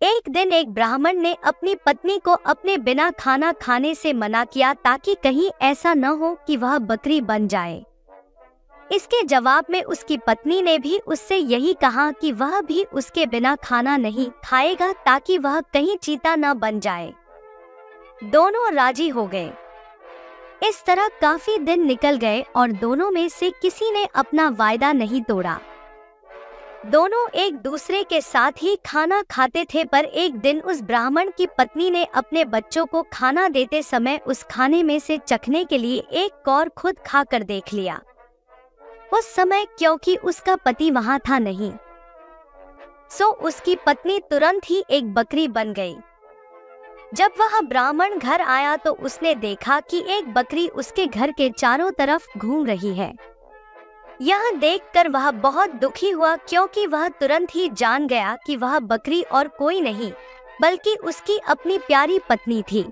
एक दिन एक ब्राह्मण ने अपनी पत्नी को अपने बिना खाना खाने से मना किया ताकि कहीं ऐसा न हो कि वह बकरी बन जाए। इसके जवाब में उसकी पत्नी ने भी उससे यही कहा कि वह भी उसके बिना खाना नहीं खाएगा ताकि वह कहीं चीता न बन जाए। दोनों राजी हो गए। इस तरह काफी दिन निकल गए और दोनों में से किसी ने अपना वायदा नहीं तोड़ा। दोनों एक दूसरे के साथ ही खाना खाते थे, पर एक दिन उस ब्राह्मण की पत्नी ने अपने बच्चों को खाना देते समय उस खाने में से चखने के लिए एक कौर खुद खाकर देख लिया। उस समय क्योंकि उसका पति वहां था नहीं, सो उसकी पत्नी तुरंत ही एक बकरी बन गई। जब वह ब्राह्मण घर आया तो उसने देखा कि एक बकरी उसके घर के चारों तरफ घूम रही है। यह देखकर वह बहुत दुखी हुआ, क्योंकि वह तुरंत ही जान गया कि वह बकरी और कोई नहीं बल्कि उसकी अपनी प्यारी पत्नी थी।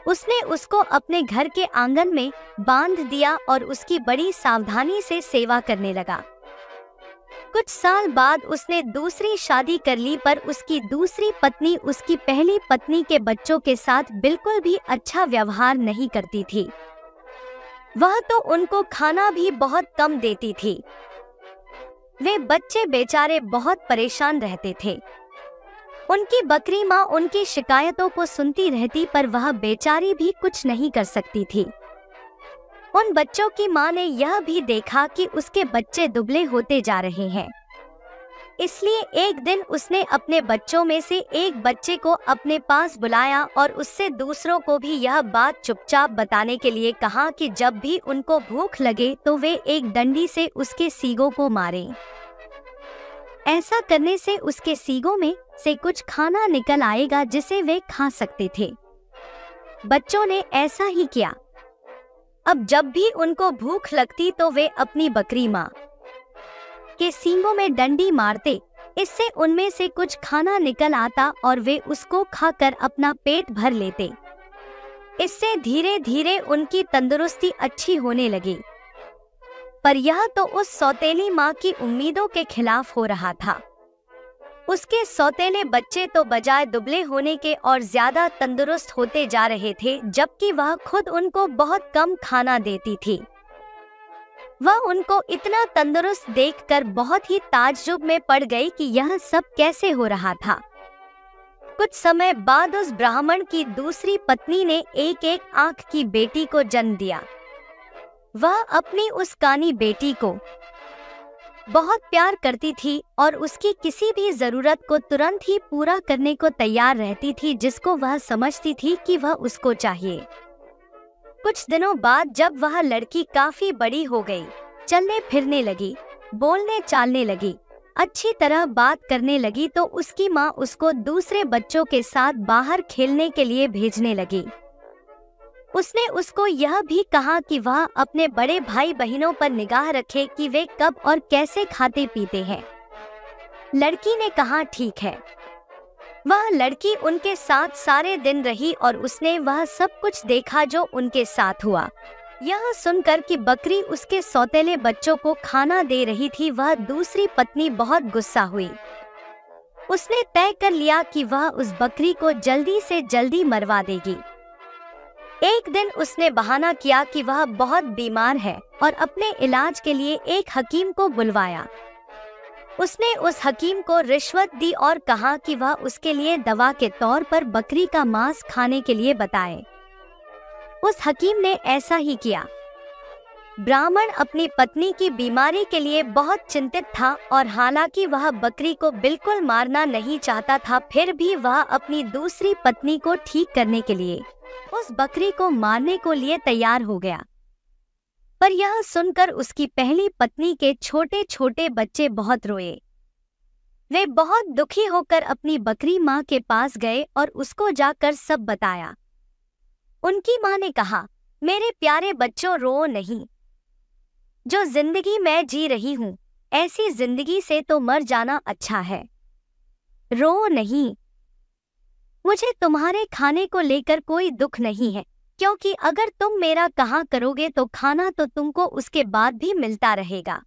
उसने उसको अपने घर के आंगन में बांध दिया और उसकी बड़ी सावधानी से सेवा करने लगा। कुछ साल बाद उसने दूसरी शादी कर ली, पर उसकी दूसरी पत्नी उसकी पहली पत्नी के बच्चों के साथ बिल्कुल भी अच्छा व्यवहार नहीं करती थी। वह तो उनको खाना भी बहुत कम देती थी। वे बच्चे बेचारे बहुत परेशान रहते थे। उनकी बकरी माँ उनकी शिकायतों को सुनती रहती, पर वह बेचारी भी कुछ नहीं कर सकती थी। उन बच्चों की माँ ने यह भी देखा कि उसके बच्चे दुबले होते जा रहे हैं। इसलिए एक दिन उसने अपने बच्चों में से एक बच्चे को अपने पास बुलाया और उससे दूसरों को भी यह बात चुपचाप बताने के लिए कहा कि जब भी उनको भूख लगे तो वे एक डंडी से उसके सींगों को मारें। ऐसा करने से उसके सींगों में से कुछ खाना निकल आएगा जिसे वे खा सकते थे। बच्चों ने ऐसा ही किया। अब जब भी उनको भूख लगती तो वे अपनी बकरी माँ के सींगों में डंडी मारते। इससे उनमें से कुछ खाना निकल आता और वे उसको खाकर अपना पेट भर लेते। इससे धीरे धीरे उनकी तंदुरुस्ती अच्छी होने लगी। पर यह तो उस सौतेली माँ की उम्मीदों के खिलाफ हो रहा था। उसके सौतेले बच्चे तो बजाय दुबले होने के और ज्यादा तंदुरुस्त होते जा रहे थे, जबकि वह खुद उनको बहुत कम खाना देती थी। वह उनको इतना तंदुरुस्त देखकर बहुत ही ताज्जुब में पड़ गई कि यह सब कैसे हो रहा था। कुछ समय बाद उस ब्राह्मण की दूसरी पत्नी ने एक एक आंख की बेटी को जन्म दिया। वह अपनी उस कानी बेटी को बहुत प्यार करती थी और उसकी किसी भी जरूरत को तुरंत ही पूरा करने को तैयार रहती थी, जिसको वह समझती थी कि वह उसको चाहिए। कुछ दिनों बाद जब वह लड़की काफी बड़ी हो गई, चलने फिरने लगी, बोलने चालने लगी, अच्छी तरह बात करने लगी, तो उसकी माँ उसको दूसरे बच्चों के साथ बाहर खेलने के लिए भेजने लगी। उसने उसको यह भी कहा कि वह अपने बड़े भाई बहनों पर निगाह रखे कि वे कब और कैसे खाते पीते हैं। लड़की ने कहा ठीक है। वह लड़की उनके साथ सारे दिन रही और उसने वह सब कुछ देखा जो उनके साथ हुआ। यह सुनकर कि बकरी उसके सौतेले बच्चों को खाना दे रही थी, वह दूसरी पत्नी बहुत गुस्सा हुई। उसने तय कर लिया कि वह उस बकरी को जल्दी से जल्दी मरवा देगी। एक दिन उसने बहाना किया कि वह बहुत बीमार है और अपने इलाज के लिए एक हकीम को बुलवाया। उसने उस हकीम को रिश्वत दी और कहा कि वह उसके लिए दवा के तौर पर बकरी का मांस खाने के लिए बताए। उस हकीम ने ऐसा ही किया। ब्राह्मण अपनी पत्नी की बीमारी के लिए बहुत चिंतित था और हालांकि वह बकरी को बिल्कुल मारना नहीं चाहता था, फिर भी वह अपनी दूसरी पत्नी को ठीक करने के लिए उस बकरी को मारने को लिए तैयार हो गया। पर यह सुनकर उसकी पहली पत्नी के छोटे छोटे बच्चे बहुत रोए। वे बहुत दुखी होकर अपनी बकरी माँ के पास गए और उसको जाकर सब बताया। उनकी माँ ने कहा, मेरे प्यारे बच्चों, रो नहीं। जो जिंदगी मैं जी रही हूँ, ऐसी जिंदगी से तो मर जाना अच्छा है। रो नहीं। मुझे तुम्हारे खाने को लेकर कोई दुख नहीं है, क्योंकि अगर तुम मेरा कहा करोगे तो खाना तो तुमको उसके बाद भी मिलता रहेगा।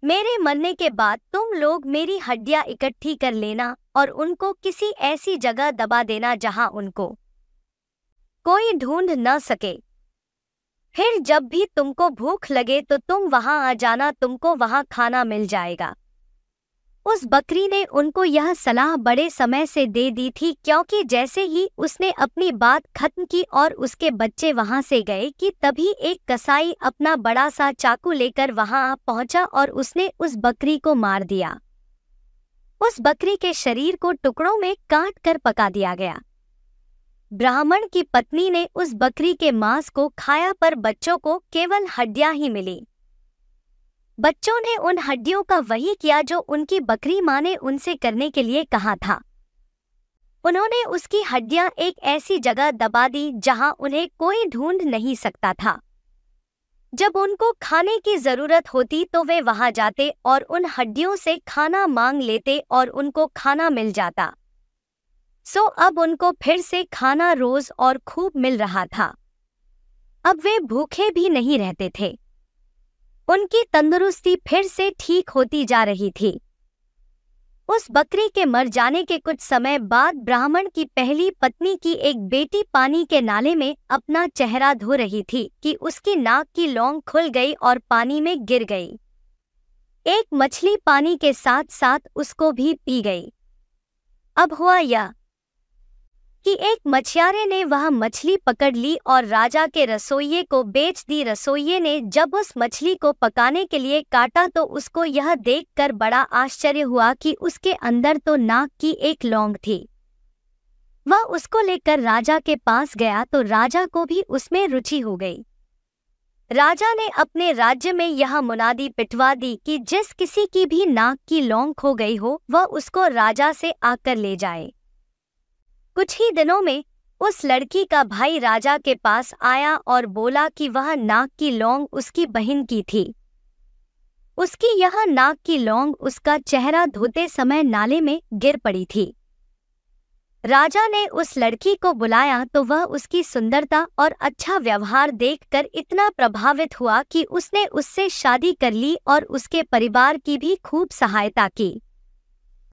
मेरे मरने के बाद तुम लोग मेरी हड्डियां इकट्ठी कर लेना और उनको किसी ऐसी जगह दबा देना जहां उनको कोई ढूंढ न सके। फिर जब भी तुमको भूख लगे तो तुम वहां आ जाना, तुमको वहां खाना मिल जाएगा। उस बकरी ने उनको यह सलाह बड़े समय से दे दी थी, क्योंकि जैसे ही उसने अपनी बात खत्म की और उसके बच्चे वहां से गए कि तभी एक कसाई अपना बड़ा सा चाकू लेकर वहां आ पहुंचा और उसने उस बकरी को मार दिया। उस बकरी के शरीर को टुकड़ों में काट कर पका दिया गया। ब्राह्मण की पत्नी ने उस बकरी के मांस को खाया, पर बच्चों को केवल हड्डियां ही मिली। बच्चों ने उन हड्डियों का वही किया जो उनकी बकरी मां ने उनसे करने के लिए कहा था। उन्होंने उसकी हड्डियां एक ऐसी जगह दबा दी जहां उन्हें कोई ढूंढ नहीं सकता था। जब उनको खाने की जरूरत होती तो वे वहां जाते और उन हड्डियों से खाना मांग लेते और उनको खाना मिल जाता। सो अब उनको फिर से खाना रोज और खूब मिल रहा था। अब वे भूखे भी नहीं रहते थे। उनकी तंदुरुस्ती फिर से ठीक होती जा रही थी। उस बकरी के मर जाने के कुछ समय बाद ब्राह्मण की पहली पत्नी की एक बेटी पानी के नाले में अपना चेहरा धो रही थी कि उसकी नाक की लौंग खुल गई और पानी में गिर गई। एक मछली पानी के साथ साथ उसको भी पी गई। अब हुआ यह कि एक मछियारे ने वह मछली पकड़ ली और राजा के रसोइये को बेच दी। रसोइये ने जब उस मछली को पकाने के लिए काटा तो उसको यह देखकर बड़ा आश्चर्य हुआ कि उसके अंदर तो नाक की एक लौंग थी। वह उसको लेकर राजा के पास गया तो राजा को भी उसमें रुचि हो गई। राजा ने अपने राज्य में यह मुनादी पिटवा दी कि जिस किसी की भी नाक की लौंग खो गई हो वह उसको राजा से आकर ले जाए। कुछ ही दिनों में उस लड़की का भाई राजा के पास आया और बोला कि वह नाक की लौंग उसकी बहन की थी। उसकी यह नाक की लौंग उसका चेहरा धोते समय नाले में गिर पड़ी थी। राजा ने उस लड़की को बुलाया तो वह उसकी सुंदरता और अच्छा व्यवहार देखकर इतना प्रभावित हुआ कि उसने उससे शादी कर ली और उसके परिवार की भी खूब सहायता की।